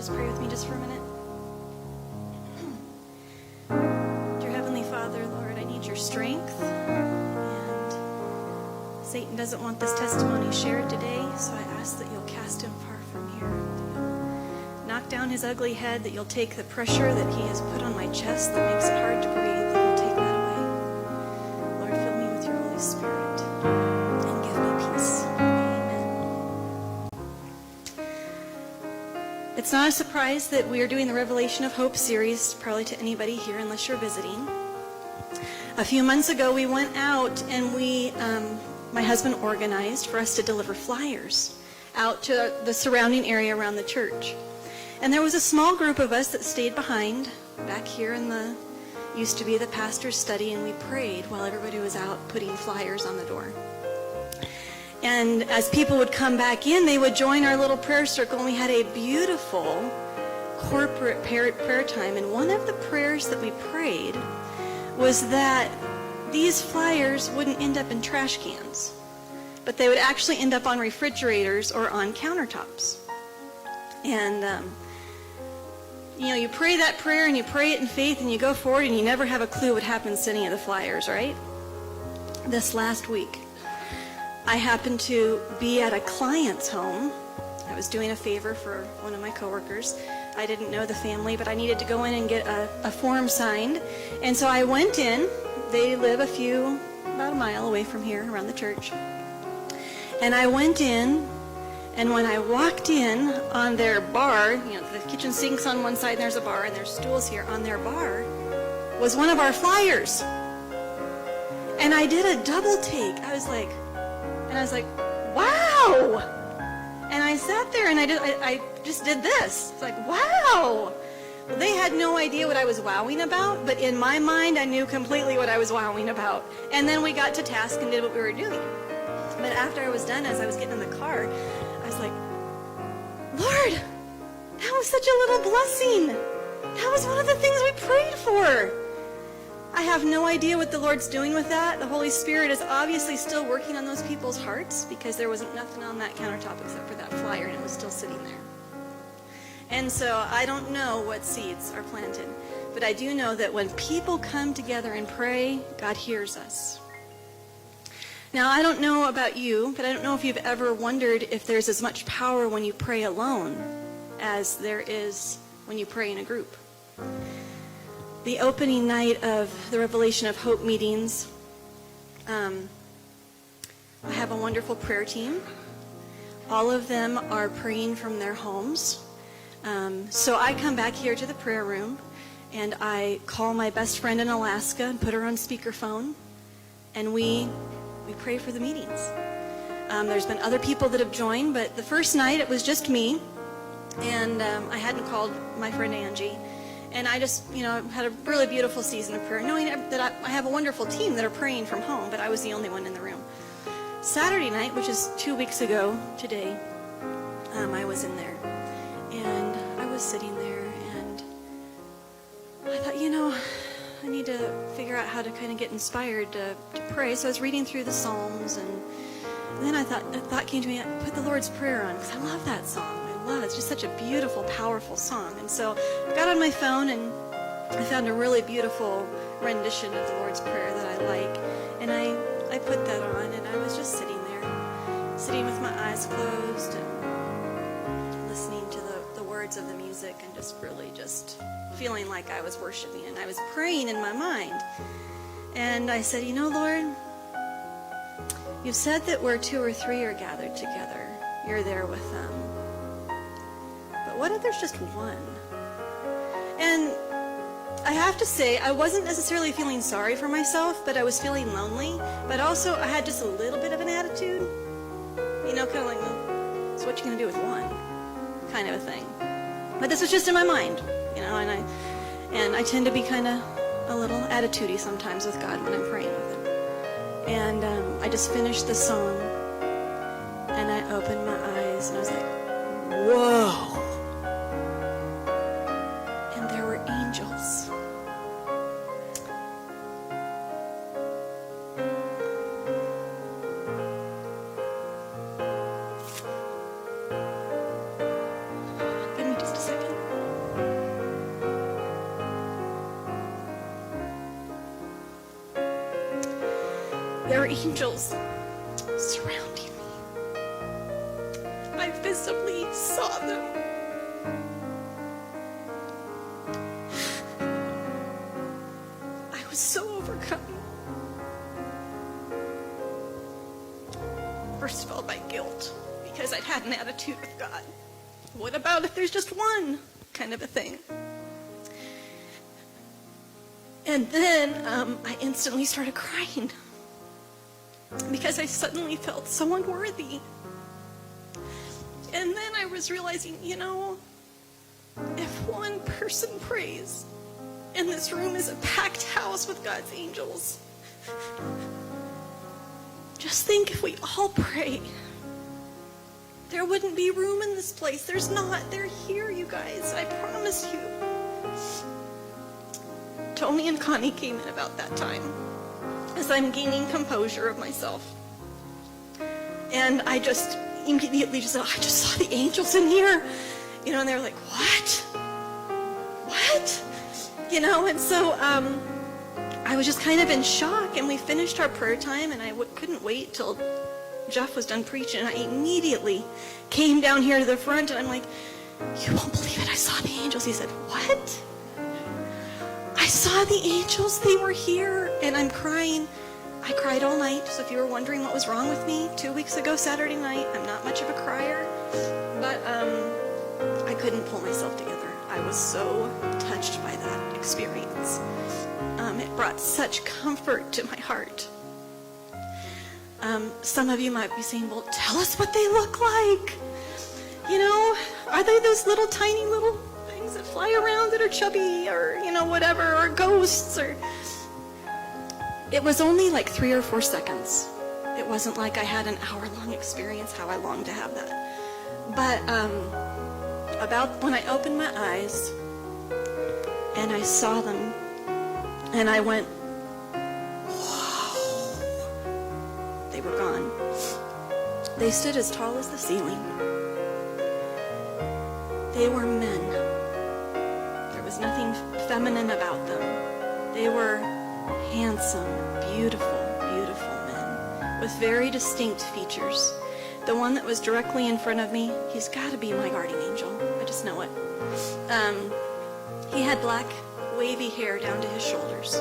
just pray with me just for a minute? Dear Heavenly Father, Lord, I need your strength. And Satan doesn't want this testimony shared today, so I ask that you'll cast him far from here. That you'll knock down his ugly head, that you'll take the pressure that he has put on my chest that makes it hard to breathe, that you'll take that away. Lord, fill me with your Holy Spirit and give me peace. It's not a surprise that we are doing the Revelation of Hope series, probably to anybody here unless you're visiting. A few months ago, we went out and my husband organized for us to deliver flyers out to the surrounding area around the church. And there was a small group of us that stayed behind back here in the, used to be the pastor's study, and we prayed while everybody was out putting flyers on the door. And as people would come back in, they would join our little prayer circle, and we had a beautiful corporate prayer time. And one of the prayers that we prayed was that these flyers wouldn't end up in trash cans, but they would actually end up on refrigerators or on countertops. And, you pray that prayer, and you pray it in faith, and you go forward, and you never have a clue what happens to any of the flyers, right? This last week, I happened to be at a client's home. I was doing a favor for one of my coworkers. I didn't know the family, but I needed to go in and get a form signed. And so I went in. They live about a mile away from here, around the church. And I went in, and when I walked in, on their bar, the kitchen sink's on one side, and there's a bar, and there's stools here. On their bar was one of our flyers. And I did a double take. I was like, wow! And I sat there and I just did this. It's like, wow! Well, they had no idea what I was wowing about, but in my mind, I knew completely what I was wowing about. And then we got to task and did what we were doing. But after I was done, as I was getting in the car, I was like, Lord, that was such a little blessing. That was one of the things we prayed for. I have no idea what the Lord's doing with that. The Holy Spirit is obviously still working on those people's hearts, because there wasn't nothing on that countertop except for that flyer, and it was still sitting there. And so I don't know what seeds are planted, but I do know that when people come together and pray, God hears us. Now, I don't know about you, but I don't know if you've ever wondered if there's as much power when you pray alone as there is when you pray in a group. The opening night of the Revelation of Hope meetings, I have a wonderful prayer team. All of them are praying from their homes. So I come back here to the prayer room, and I call my best friend in Alaska and put her on speakerphone, and we pray for the meetings. There's been other people that have joined, but the first night it was just me, and I hadn't called my friend Angie. And I just, had a really beautiful season of prayer, knowing that I have a wonderful team that are praying from home, but I was the only one in the room. Saturday night, which is 2 weeks ago today, I was in there. And I was sitting there, and I thought, I need to figure out how to kind of get inspired to pray. So I was reading through the Psalms, and then a thought came to me, put the Lord's Prayer on, because I love that song. It's just such a beautiful, powerful song. And so I got on my phone, and I found a really beautiful rendition of the Lord's Prayer that I like. And I put that on, and I was just sitting there, sitting with my eyes closed and listening to the words of the music, and just really just feeling like I was worshiping, and I was praying in my mind. And I said, Lord, you've said that where 2 or 3 are gathered together, you're there with them. But what if there's just one? And I have to say, I wasn't necessarily feeling sorry for myself, but I was feeling lonely. But also, I had just a little bit of an attitude. Kind of like, well, so what you going to do with one? Kind of a thing. But this was just in my mind, and I tend to be kind of a little attitudey sometimes with God when I'm praying with Him. And I just finished the song, and I opened my eyes, and I was like, whoa. And there were angels. Give me just a second. there were angels surrounding me. I visibly saw them. I was so overcome. First of all, by guilt, because I'd had an attitude with God. What about if there's just one, kind of a thing? And then I instantly started crying because I suddenly felt so unworthy. And then I was realizing, if one person prays, and this room is a packed house with God's angels, just think if we all pray, there wouldn't be room in this place. There's not. They're here, you guys. I promise you. Tony and Connie came in about that time as I'm gaining composure of myself. And I just immediately just said, I just saw the angels in here. And they were like, what? What? And so I was just kind of in shock, and we finished our prayer time, and I couldn't wait till Jeff was done preaching, and I immediately came down here to the front, and I'm like, you won't believe it, I saw the angels. He said, what? I saw the angels, they were here, and I'm crying. I cried all night, so if you were wondering what was wrong with me, 2 weeks ago, Saturday night, I'm not much of a crier, but I couldn't pull myself together. I was so touched by that experience. It brought such comfort to my heart. Some of you might be saying, well, tell us what they look like. Are they those little tiny little things that fly around that are chubby or, whatever, or ghosts? Or it was only like 3 or 4 seconds. It wasn't like I had an hour-long experience, how I longed to have that. But about when I opened my eyes and I saw them, and I went, whoa, they were gone. They stood as tall as the ceiling. They were men. There was nothing feminine about them. They were handsome, beautiful, beautiful men with very distinct features. The one that was directly in front of me, he's got to be my guardian angel. I just know it. He had black, wavy hair down to his shoulders.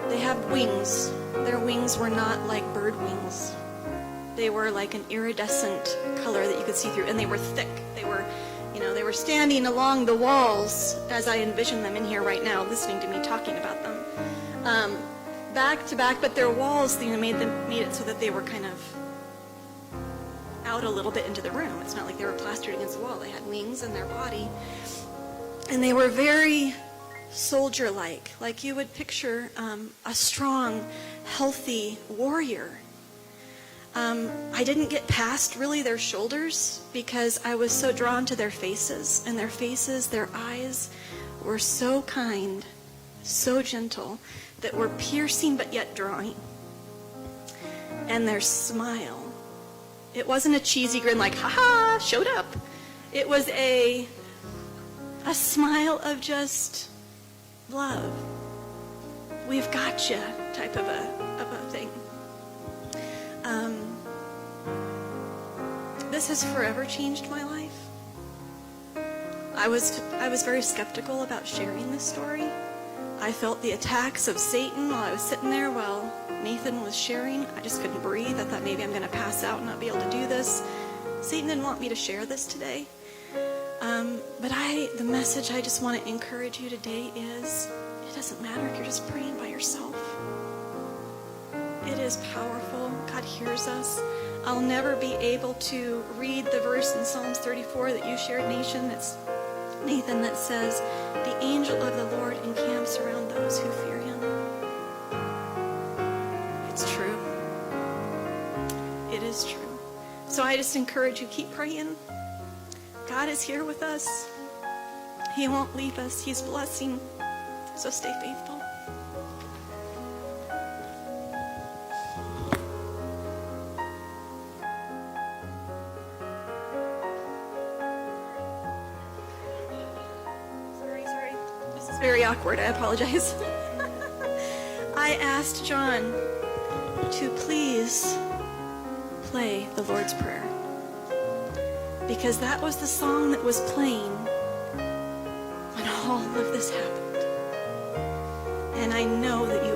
They have wings. Their wings were not like bird wings. They were like an iridescent color that you could see through, and they were thick. They were, they were standing along the walls as I envision them in here right now, listening to me talking about them. Back to back, but their walls, made it so that they were kind of out a little bit into the room. It's not like they were plastered against the wall. They had wings in their body. And they were very soldier-like, like you would picture a strong, healthy warrior. I didn't get past really their shoulders because I was so drawn to their faces. And their faces, their eyes were so kind, so gentle, that were piercing but yet drawing. And their smile, it wasn't a cheesy grin like, ha-ha, showed up. It was a smile of just love. We've got you type of a thing. This has forever changed my life. I was very skeptical about sharing this story. I felt the attacks of Satan while I was sitting there while Nathan was sharing. I just couldn't breathe. I thought maybe I'm going to pass out and not be able to do this. Satan didn't want me to share this today. But the message I just want to encourage you today is, it doesn't matter if you're just praying by yourself. It is powerful. God hears us. I'll never be able to read the verse in Psalms 34 that you shared, Nathan, that says, the angel of the Lord encamps around those who fear him. It's true. It is true. So I just encourage you, keep praying. God is here with us. He won't leave us. He's blessing. So stay faithful. Sorry. This is very awkward. I apologize. I asked John to please play the Lord's Prayer, because that was the song that was playing when all of this happened. And I know that you